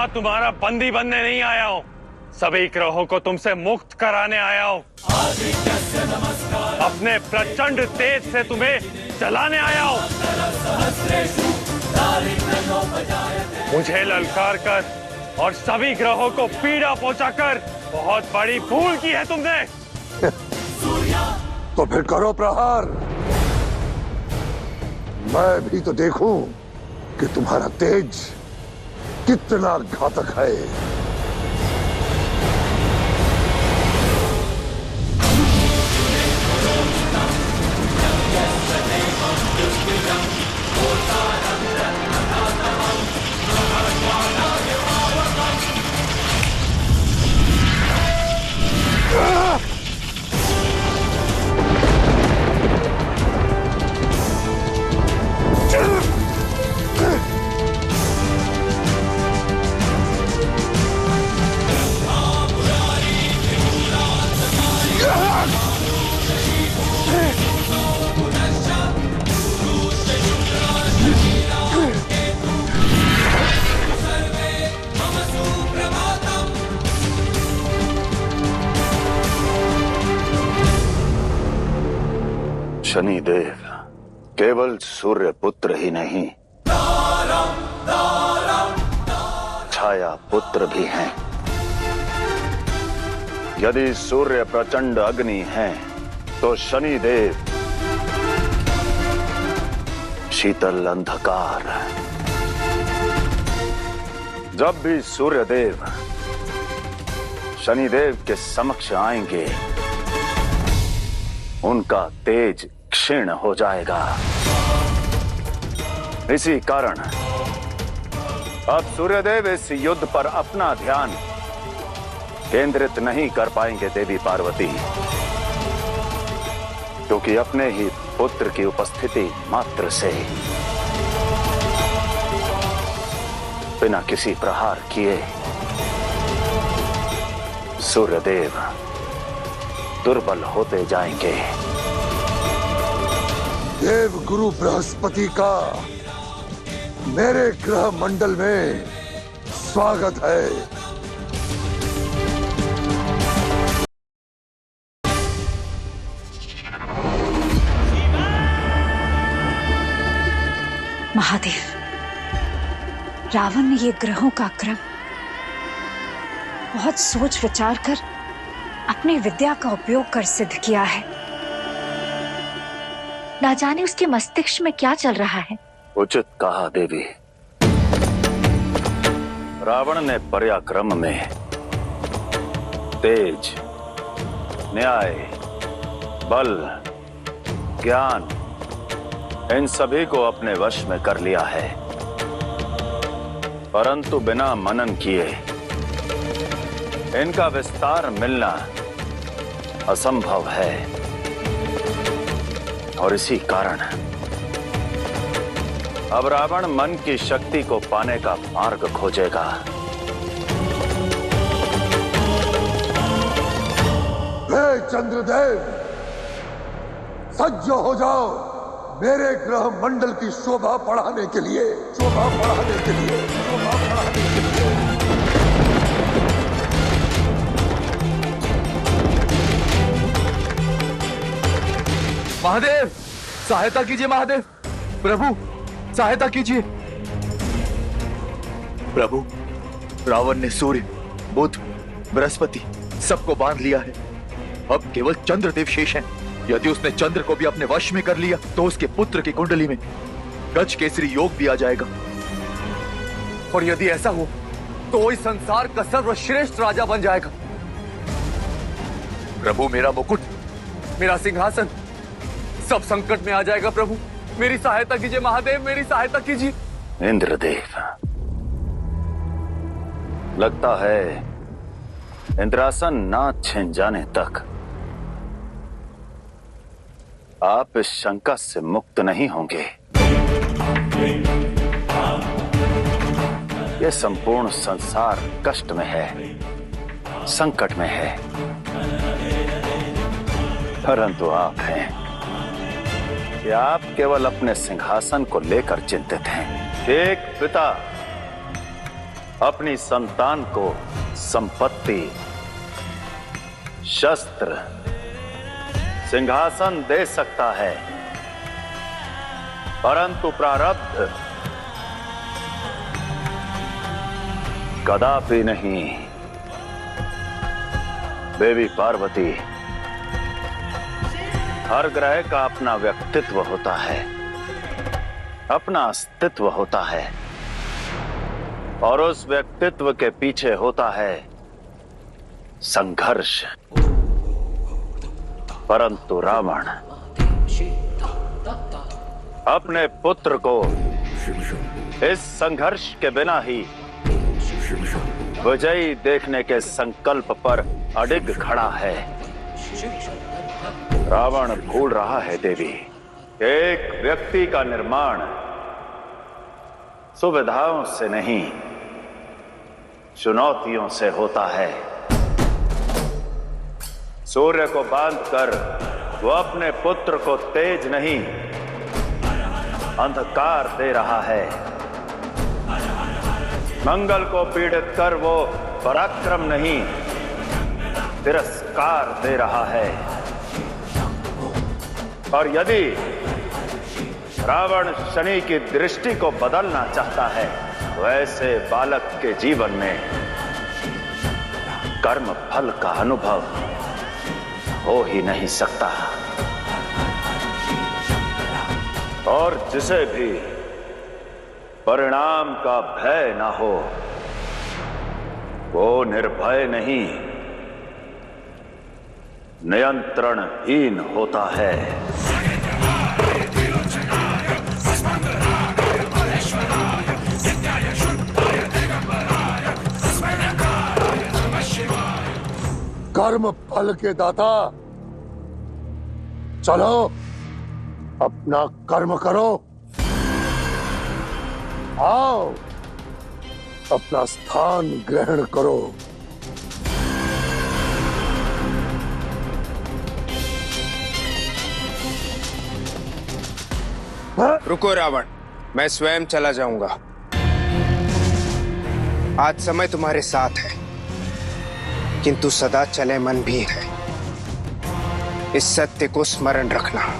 यहाँ तुम्हारा बंदी बनने नहीं आया हूँ, सभी ग्रहों को तुमसे मुक्त कराने आया हूँ। अपने प्रचंड तेज से तुम्हें जलाने आया हूँ। मुझे ललकार कर और सभी ग्रहों को पीड़ा पहुंचाकर बहुत बड़ी भूल की है तुमने। तो फिर करो प्रहार, मैं भी तो देखूं कि तुम्हारा तेज कितना घातक है। शनिदेव केवल सूर्य पुत्र ही नहीं, छाया पुत्र भी हैं। यदि सूर्य प्रचंड अग्नि है तो शनिदेव शीतल अंधकार। जब भी सूर्यदेव शनिदेव के समक्ष आएंगे, उनका तेज क्षीण हो जाएगा। इसी कारण अब सूर्यदेव इस युद्ध पर अपना ध्यान केंद्रित नहीं कर पाएंगे देवी पार्वती, क्योंकि अपने ही पुत्र की उपस्थिति मात्र से बिना किसी प्रहार किए सूर्यदेव दुर्बल होते जाएंगे। देव गुरु बृहस्पति का मेरे ग्रह मंडल में स्वागत है। महादेव, रावण ने ये ग्रहों का क्रम बहुत सोच विचार कर अपनी विद्या का उपयोग कर सिद्ध किया है। ना जाने उसके मस्तिष्क में क्या चल रहा है। उचित कहा देवी। रावण ने पराक्रम में तेज, न्याय, बल, ज्ञान इन सभी को अपने वश में कर लिया है, परंतु बिना मनन किए इनका विस्तार मिलना असंभव है। और इसी कारण अब रावण मन की शक्ति को पाने का मार्ग खोजेगा। हे चंद्रदेव, सज्ज हो जाओ मेरे ग्रह मंडल की शोभा बढ़ाने के लिए, शोभा बढ़ाने के लिए, शोभा बढ़ाने के लिए। महादेव, सहायता कीजिए महादेव। प्रभु, सहायता कीजिए। प्रभु, रावण ने सूर्य, बुध, बृहस्पति सबको बांध लिया है। अब केवल चंद्रदेव शेष हैं। यदि उसने चंद्र को भी अपने वश में कर लिया तो उसके पुत्र की कुंडली में गज केसरी योग भी आ जाएगा। और यदि ऐसा हो तो इस संसार का सर्वश्रेष्ठ राजा बन जाएगा। प्रभु, मेरा मुकुट, मेरा सिंहासन सब संकट में आ जाएगा। प्रभु, मेरी सहायता कीजिए महादेव, मेरी सहायता कीजिए। इंद्रदेव, लगता है इंद्रासन ना छिन जाने तक आप इस शंका से मुक्त नहीं होंगे। यह संपूर्ण संसार कष्ट में है, संकट में है, परंतु आप हैं कि आप केवल अपने सिंहासन को लेकर चिंतित हैं। एक पिता अपनी संतान को संपत्ति, शस्त्र, सिंहासन दे सकता है, परंतु प्रारब्ध कदापि नहीं। देवी पार्वती, हर ग्रह का अपना व्यक्तित्व होता है, अपना अस्तित्व होता है, और उस व्यक्तित्व के पीछे होता है संघर्ष। परंतु रावण अपने पुत्र को इस संघर्ष के बिना ही विजयी देखने के संकल्प पर अडिग खड़ा है। रावण भूल रहा है देवी, एक व्यक्ति का निर्माण सुविधाओं से नहीं, चुनौतियों से होता है। सूर्य को बांधकर वो अपने पुत्र को तेज नहीं, अंधकार दे रहा है। मंगल को पीड़ित कर वो पराक्रम नहीं, तिरस्कार दे रहा है। और यदि रावण शनि की दृष्टि को बदलना चाहता है तो ऐसे बालक के जीवन में कर्म फल का अनुभव हो ही नहीं सकता। और जिसे भी परिणाम का भय ना हो वो निर्भय नहीं, नियंत्रणहीन होता है। कर्म फल के दाता, चलो अपना कर्म करो। आओ अपना स्थान ग्रहण करो। रुको रावण, मैं स्वयं चला जाऊंगा। आज समय तुम्हारे साथ है, किंतु सदा चले मन भी है। इस सत्य को स्मरण रखना।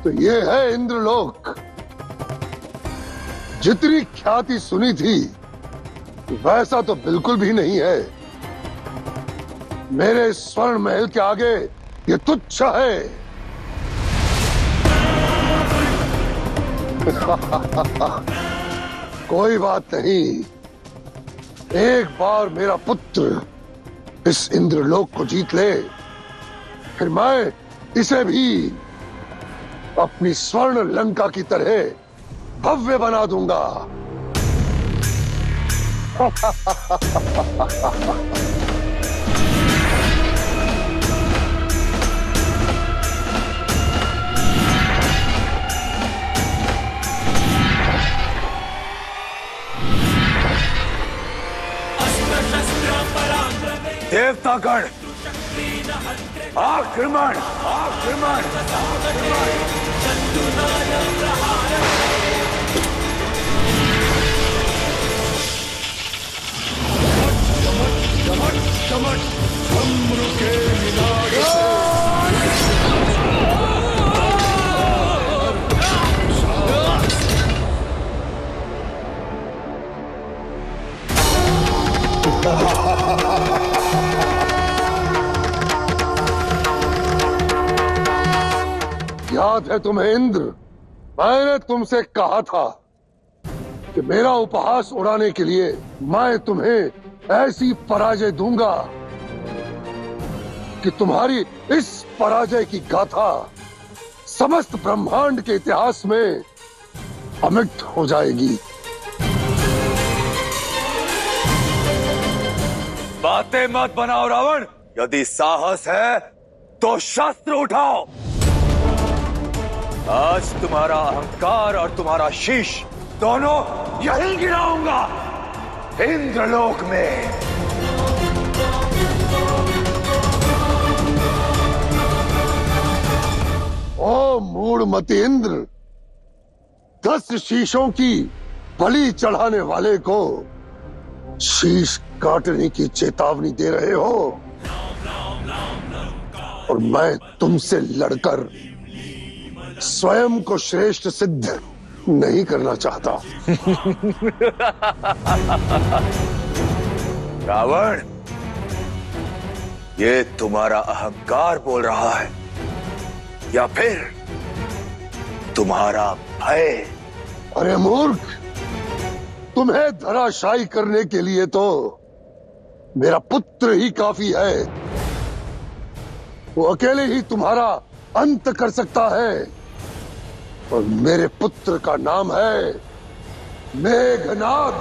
तो ये है इंद्रलोक। जितनी ख्याति सुनी थी वैसा तो बिल्कुल भी नहीं है। मेरे स्वर्ण महल के आगे ये तुच्छ है। कोई बात नहीं, एक बार मेरा पुत्र इस इंद्रलोक को जीत ले, फिर मैं इसे भी अपनी स्वर्ण लंका की तरह भव्य बना दूंगा। देवतागण, आक्रमण, आक्रमण, आक्रमण। याद है तुम्हें इंद्र, मैंने तुमसे कहा था कि मेरा उपहास उड़ाने के लिए मैं तुम्हें ऐसी पराजय दूंगा कि तुम्हारी इस पराजय की गाथा समस्त ब्रह्मांड के इतिहास में अमिट हो जाएगी। बातें मत बनाओ रावण। यदि साहस है तो शस्त्र उठाओ। आज तुम्हारा अहंकार और तुम्हारा शीश दोनों यहीं गिराऊंगा, इंद्रलोक में। ओ मूढ़मति इंद्र, 10 शीशों की बलि चढ़ाने वाले को शीश काटने की चेतावनी दे रहे हो, और मैं तुमसे लड़कर स्वयं को श्रेष्ठ सिद्ध नहीं करना चाहता। रावण, ये तुम्हारा अहंकार बोल रहा है या फिर तुम्हारा भय? अरे मूर्ख, तुम्हें धराशायी करने के लिए तो मेरा पुत्र ही काफी है। वो अकेले ही तुम्हारा अंत कर सकता है, और मेरे पुत्र का नाम है मेघनाद।